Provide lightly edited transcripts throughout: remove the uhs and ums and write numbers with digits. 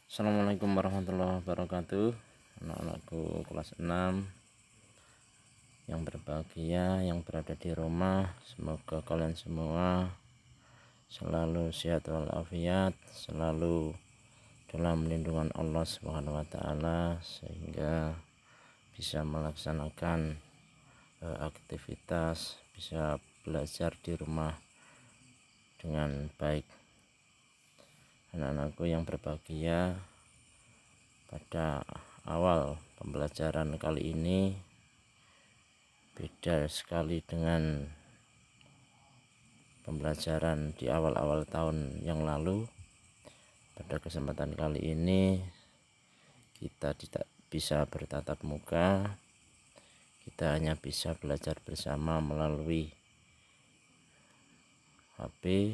Assalamualaikum warahmatullahi wabarakatuh. Anak-anakku kelas 6 yang berbahagia, yang berada di rumah, semoga kalian semua selalu sehat walafiat, selalu dalam lindungan Allah Subhanahu wa taala, sehingga bisa melaksanakan aktivitas, bisa belajar di rumah dengan baik. Anak-anakku yang berbahagia, pada awal pembelajaran kali ini beda sekali dengan pembelajaran di awal-awal tahun yang lalu. Pada kesempatan kali ini kita tidak bisa bertatap muka, kita hanya bisa belajar bersama melalui HP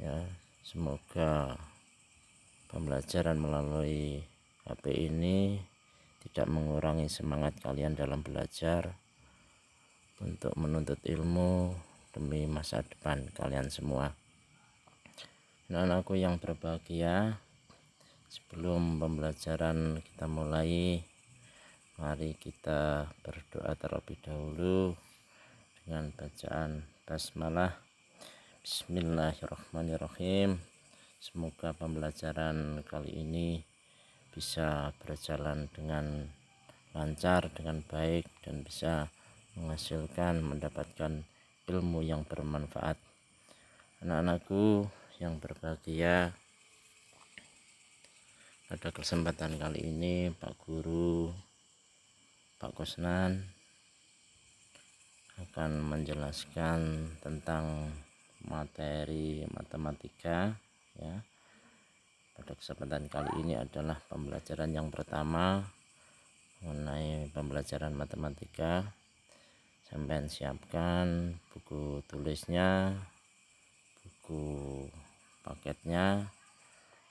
ya. Semoga pembelajaran melalui HP ini tidak mengurangi semangat kalian dalam belajar untuk menuntut ilmu demi masa depan kalian semua. Anak-anakku yang berbahagia, sebelum pembelajaran kita mulai, mari kita berdoa terlebih dahulu dengan bacaan basmalah. Bismillahirrahmanirrahim. Semoga pembelajaran kali ini bisa berjalan dengan lancar, dengan baik, dan bisa mendapatkan ilmu yang bermanfaat. Anak-anakku yang berbahagia, pada kesempatan kali ini Pak Guru, Pak Kusnan akan menjelaskan tentang materi matematika ya. Pada kesempatan kali ini adalah pembelajaran yang pertama mengenai pembelajaran matematika. Sampai siapkan buku tulisnya, buku paketnya,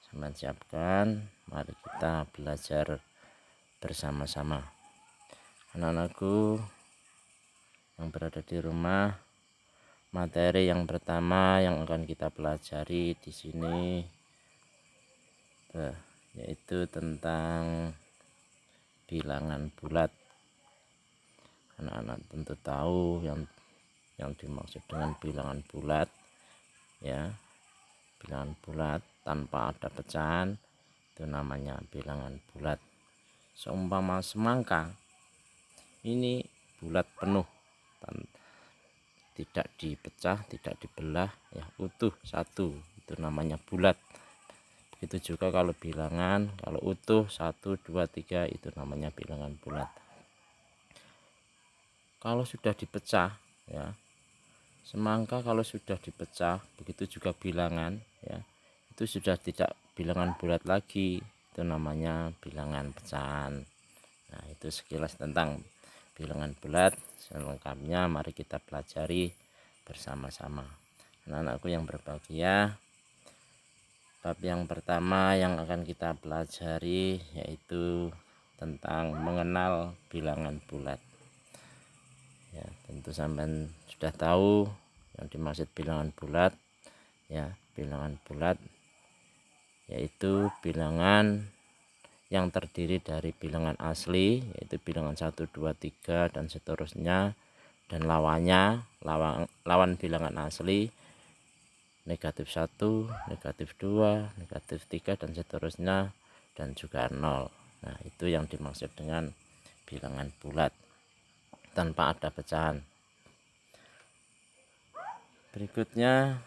sampai siapkan. Mari kita belajar bersama-sama. Anak-anakku yang berada di rumah, materi yang pertama yang akan kita pelajari di sini yaitu tentang bilangan bulat. Anak-anak tentu tahu yang dimaksud dengan bilangan bulat ya. Bilangan bulat tanpa ada pecahan itu namanya bilangan bulat. Seumpama semangka ini bulat penuh, tidak dipecah, tidak dibelah ya, utuh satu, itu namanya bulat. Begitu juga kalau bilangan, kalau utuh 1, 2, 3 itu namanya bilangan bulat. Kalau sudah dipecah ya, semangka kalau sudah dipecah, begitu juga bilangan ya, itu sudah tidak bilangan bulat lagi, itu namanya bilangan pecahan. Nah, itu sekilas tentang bilangan bulat. Selengkapnya mari kita pelajari bersama-sama. Anak-anakku yang berbahagia, bab yang pertama yang akan kita pelajari yaitu tentang mengenal bilangan bulat ya. Tentu sampean sudah tahu yang dimaksud bilangan bulat ya. Bilangan bulat yaitu bilangan yang terdiri dari bilangan asli, yaitu bilangan 1, 2, 3 dan seterusnya, dan lawannya, lawan bilangan asli, negatif 1, negatif 2, negatif 3 dan seterusnya, dan juga 0. Nah, itu yang dimaksud dengan bilangan bulat tanpa ada pecahan. Berikutnya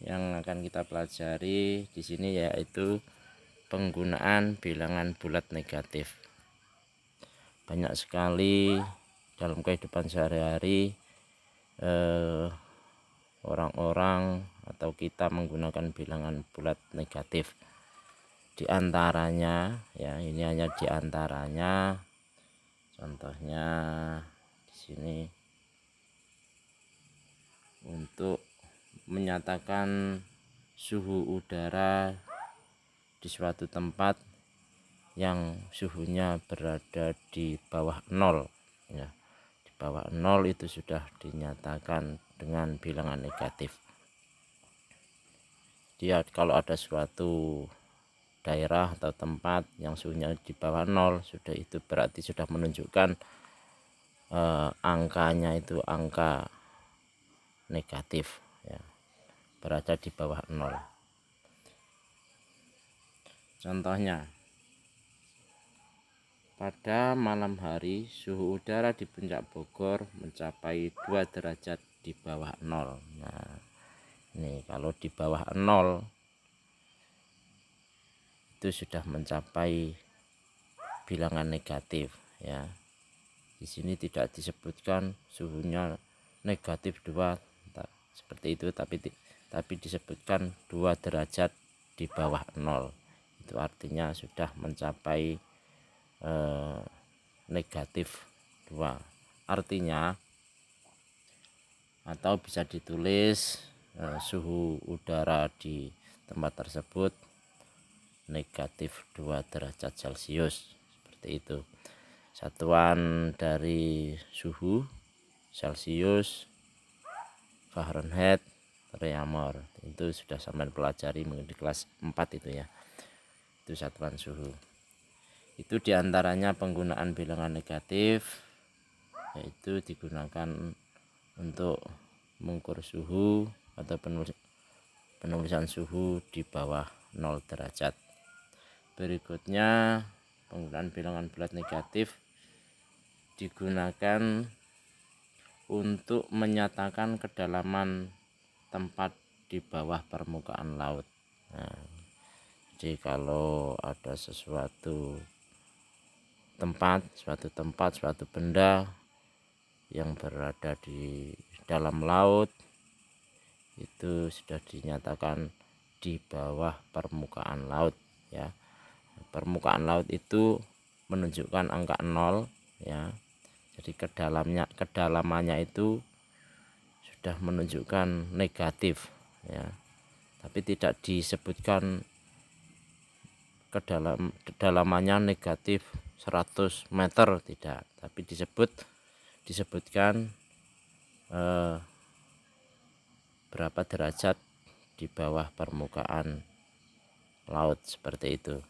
yang akan kita pelajari di sini yaitu penggunaan bilangan bulat negatif. Banyak sekali dalam kehidupan sehari-hari orang-orang atau kita menggunakan bilangan bulat negatif. Di antaranya ya, ini hanya di antaranya, contohnya di sini untuk menyatakan suhu udara di suatu tempat yang suhunya berada di bawah 0 ya. Di bawah 0 itu sudah dinyatakan dengan bilangan negatif. Dia kalau ada suatu daerah atau tempat yang suhunya di bawah 0, sudah itu berarti sudah menunjukkan angkanya itu angka negatif ya, berada di bawah 0. Contohnya, pada malam hari suhu udara di Puncak Bogor mencapai 2 derajat di bawah 0. Nah, ini kalau di bawah 0 itu sudah mencapai bilangan negatif ya. Di sini tidak disebutkan suhunya negatif 2 seperti itu, tapi disebutkan 2 derajat di bawah 0. Itu artinya sudah mencapai negatif 2. Artinya, atau bisa ditulis suhu udara di tempat tersebut negatif 2 derajat Celcius, seperti itu. Satuan dari suhu Celcius, Fahrenheit, Reaumur, itu sudah sampai pelajari mungkin di kelas 4 itu ya. Itu satuan suhu. Itu diantaranya penggunaan bilangan negatif, yaitu digunakan untuk mengukur suhu atau penulisan suhu di bawah 0 derajat. Berikutnya, penggunaan bilangan bulat negatif digunakan untuk menyatakan kedalaman tempat di bawah permukaan laut. Nah, jadi kalau ada suatu tempat, suatu benda yang berada di dalam laut itu sudah dinyatakan di bawah permukaan laut ya. Permukaan laut itu menunjukkan angka 0 ya. Jadi kedalamannya itu sudah menunjukkan negatif ya. Tapi tidak disebutkan kedalamannya negatif 100 meter, tidak, tapi disebutkan berapa derajat di bawah permukaan laut, seperti itu.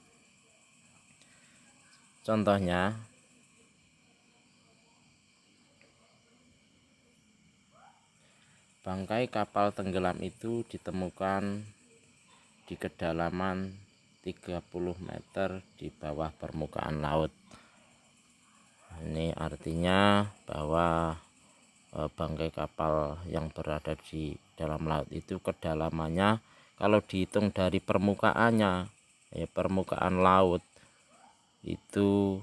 Contohnya, bangkai kapal tenggelam itu ditemukan di kedalaman 30 meter di bawah permukaan laut. Ini artinya bahwa bangkai kapal yang berada di dalam laut itu kedalamannya kalau dihitung dari permukaannya ya, permukaan laut itu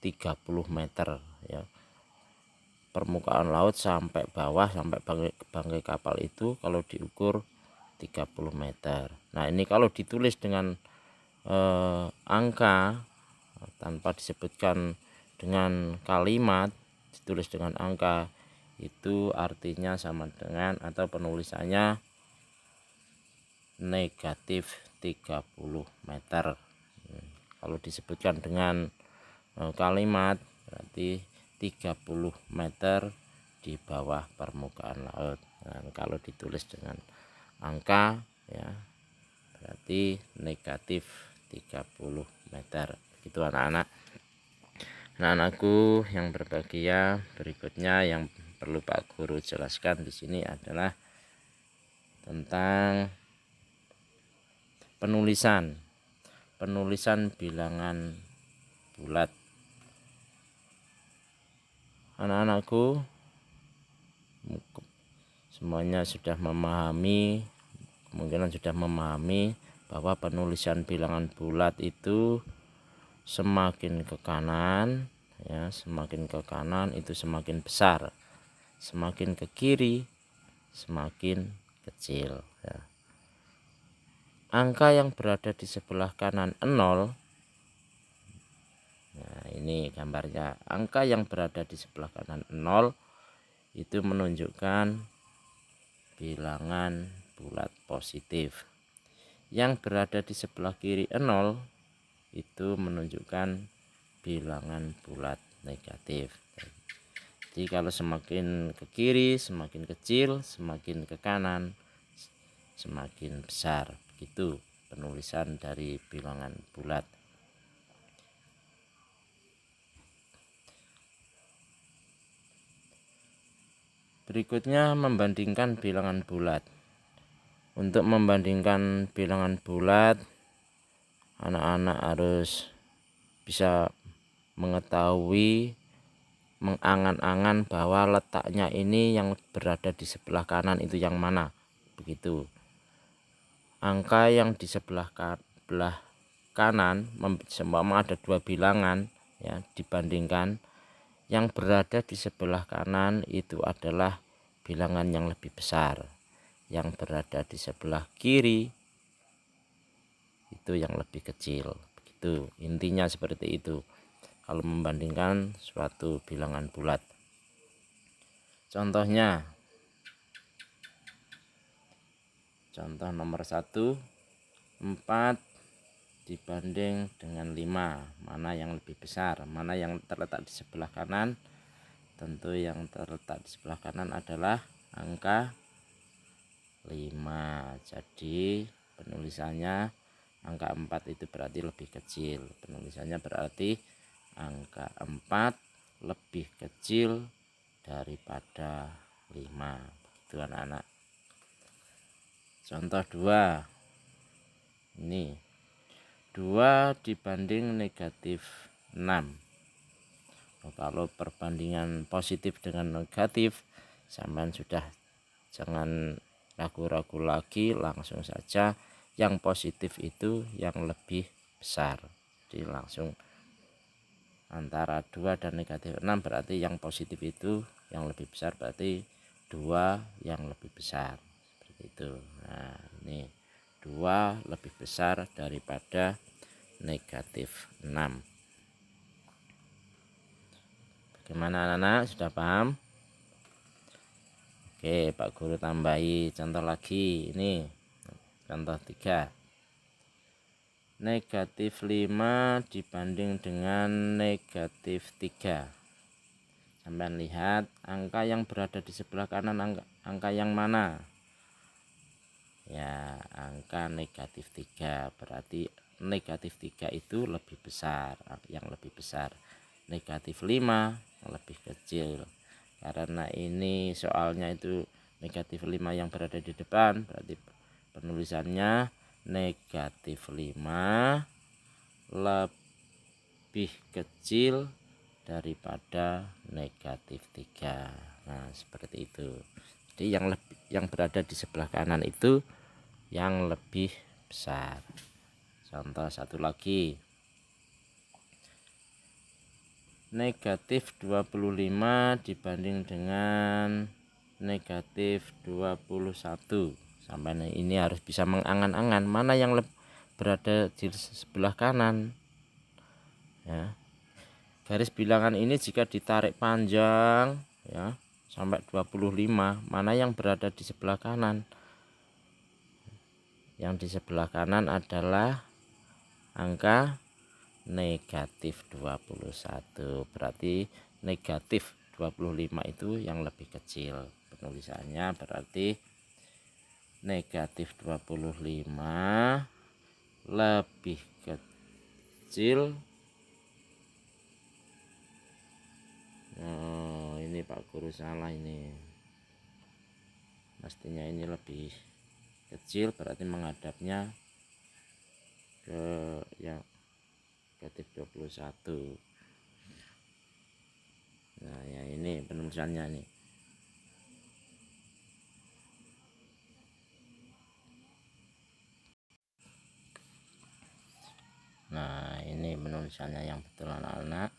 30 meter ya. Permukaan laut sampai bawah, sampai bangkai kapal itu kalau diukur 30 meter. Nah, ini kalau ditulis dengan angka tanpa disebutkan dengan kalimat, ditulis dengan angka, itu artinya sama dengan atau penulisannya negatif 30 meter. Kalau disebutkan dengan kalimat berarti 30 meter di bawah permukaan laut. Nah, kalau ditulis dengan angka ya berarti negatif 30 meter. Begitu anak-anak. Anak-anakku yang berbahagia, berikutnya yang perlu Pak Guru jelaskan di sini adalah tentang penulisan bilangan bulat. Anak-anakku semuanya sudah memahami, kemungkinan sudah memahami bahwa penulisan bilangan bulat itu semakin ke kanan ya, semakin ke kanan itu semakin besar, semakin ke kiri semakin kecil ya. Angka yang berada di sebelah kanan 0, nah ini gambarnya, angka yang berada di sebelah kanan 0 itu menunjukkan bilangan bulat positif. Yang berada di sebelah kiri 0 itu menunjukkan bilangan bulat negatif. Jadi kalau semakin ke kiri semakin kecil, semakin ke kanan semakin besar, begitu. penulisan dari bilangan bulat. Berikutnya membandingkan bilangan bulat. Untuk membandingkan bilangan bulat, anak-anak harus bisa mengetahui, mengangan-angan bahwa letaknya ini yang berada di sebelah kanan itu yang mana. Begitu. Angka yang di sebelah kanan, seumpama ada dua bilangan ya, dibandingkan yang berada di sebelah kanan itu adalah bilangan yang lebih besar. Yang berada di sebelah kiri itu yang lebih kecil. Begitu, intinya seperti itu kalau membandingkan suatu bilangan bulat. Contohnya, contoh nomor 1, 4 dibanding dengan 5, mana yang lebih besar, mana yang terletak di sebelah kanan. Tentu yang terletak di sebelah kanan adalah angka 5. Jadi penulisannya angka 4 itu berarti lebih kecil. Penulisannya berarti angka 4 lebih kecil daripada 5. Begitu anak-anak. Contoh 2. Ini 2 dibanding negatif 6. Kalau perbandingan positif dengan negatif, sampean sudah jangan ragu-ragu lagi, langsung saja yang positif itu yang lebih besar. Jadi langsung antara 2 dan negatif 6 berarti yang positif itu yang lebih besar, berarti 2 yang lebih besar. Seperti itu. Nah, ini 2 lebih besar daripada negatif 6. Bagaimana anak-anak, sudah paham? Oke, Pak Guru tambahi contoh lagi. Ini contoh 3. Negatif 5 dibanding dengan negatif 3. Sampai lihat angka yang berada di sebelah kanan, angka yang mana? Ya, angka negatif 3. Berarti negatif 3 itu lebih besar, yang lebih besar. Negatif 5 lebih kecil. Karena ini soalnya itu negatif 5 yang berada di depan, berarti penulisannya negatif 5 lebih kecil daripada negatif 3. Nah, seperti itu. Jadi yang berada di sebelah kanan itu yang lebih besar. Contoh satu lagi. Negatif 25 dibanding dengan negatif 21. Sampai ini harus bisa mengangan-angan mana yang berada di sebelah kanan ya. Garis bilangan ini jika ditarik panjang ya sampai 25, mana yang berada di sebelah kanan? Yang di sebelah kanan adalah angka negatif 21. Berarti negatif 25 itu yang lebih kecil. Penulisannya berarti negatif 25 lebih kecil. Oh, ini Pak Guru salah ini. Mestinya ini lebih kecil, berarti menghadapnya ke yang negatif 21. Nah, ya ini penulisannya nih. Nah, ini penulisannya yang betul anak-anak.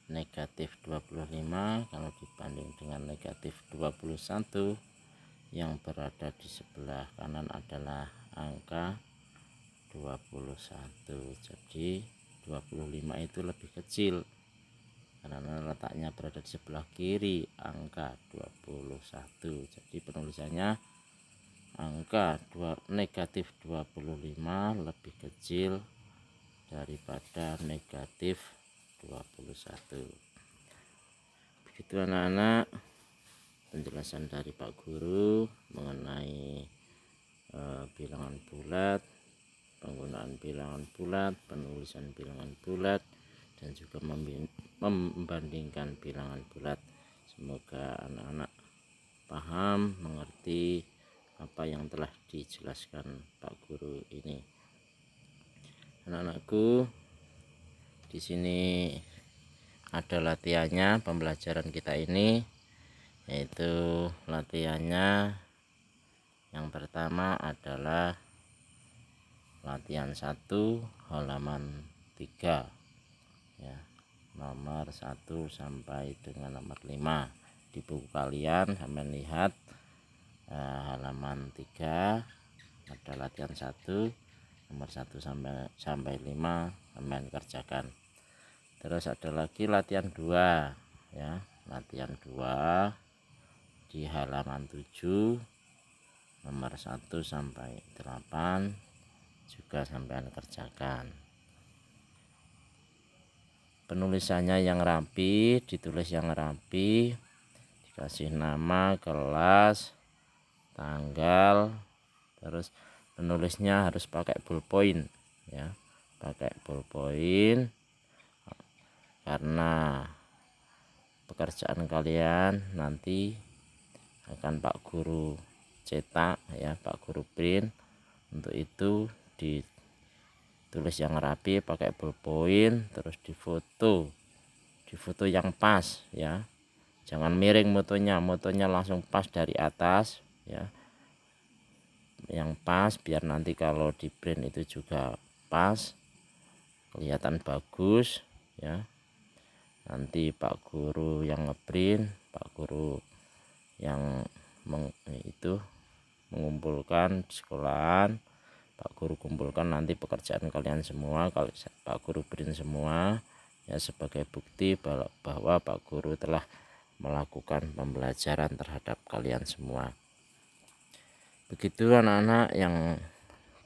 Negatif 25 kalau dibanding dengan negatif 21, yang berada di sebelah kanan adalah angka 21. Jadi 25 itu lebih kecil karena letaknya berada di sebelah kiri angka 21. Jadi penulisannya angka negatif 25 lebih kecil daripada negatif 21. Begitu anak-anak penjelasan dari Pak Guru mengenai bilangan bulat bilangan bulat, penulisan bilangan bulat, dan juga membandingkan bilangan bulat. Semoga anak-anak paham, mengerti apa yang telah dijelaskan Pak Guru ini. Anak-anakku, di sini ada latihannya pembelajaran kita ini, yaitu latihannya yang pertama adalah latihan 1 halaman 3 ya, nomor 1 sampai dengan nomor 5 di buku kalian. Sampai lihat halaman 3 ada latihan 1 nomor 1 sampai 5 sampai kerjakan. Terus ada lagi latihan 2 ya, latihan 2 di halaman 7 nomor 1 sampai 8 juga sampai kerjakan. Penulisannya yang rapi, ditulis yang rapi, dikasih nama, kelas, tanggal, terus penulisnya harus pakai ballpoint ya, pakai ballpoint karena pekerjaan kalian nanti akan Pak Guru cetak ya, Pak Guru print. Untuk itu ditulis yang rapi pakai ballpoint, terus difoto yang pas ya, jangan miring motonya langsung pas dari atas ya, yang pas biar nanti kalau di print itu juga pas, kelihatan bagus ya. Nanti Pak Guru yang ngeprint, Pak Guru yang mengumpulkan di sekolahan, Pak Guru kumpulkan nanti pekerjaan kalian semua, kalau Pak Guru print semua ya, sebagai bukti bahwa Pak Guru telah melakukan pembelajaran terhadap kalian semua. Begitu anak-anak yang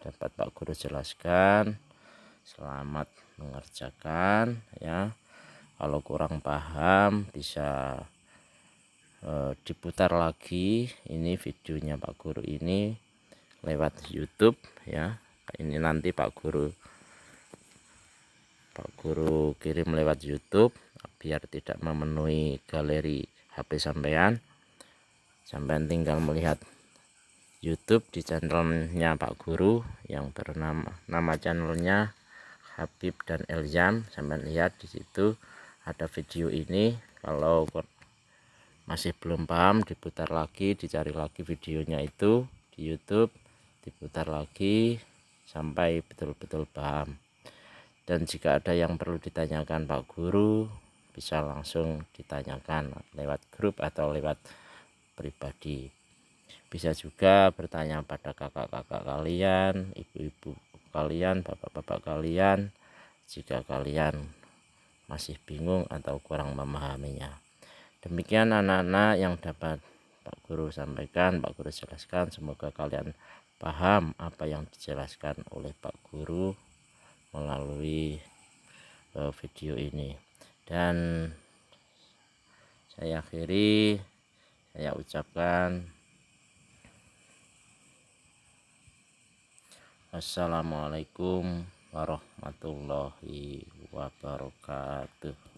dapat Pak Guru jelaskan. Selamat mengerjakan ya. Kalau kurang paham bisa diputar lagi ini videonya Pak Guru ini lewat YouTube ya. Ini nanti Pak Guru kirim lewat YouTube biar tidak memenuhi galeri HP sampean. Sampean tinggal melihat YouTube di channelnya Pak Guru yang nama channelnya Habib dan Elyam. Sampean lihat di situ ada video ini. Kalau masih belum paham, diputar lagi, dicari lagi videonya itu di YouTube, diputar lagi sampai betul-betul paham. Dan jika ada yang perlu ditanyakan Pak Guru, bisa langsung ditanyakan lewat grup atau lewat pribadi. Bisa juga bertanya pada kakak-kakak kalian, ibu-ibu kalian, bapak-bapak kalian, jika kalian masih bingung atau kurang memahaminya. Demikian anak-anak yang dapat Pak Guru sampaikan, Pak Guru jelaskan. Semoga kalian paham apa yang dijelaskan oleh Pak Guru melalui video ini. Dan saya akhiri, saya ucapkan Assalamualaikum warahmatullahi wabarakatuh.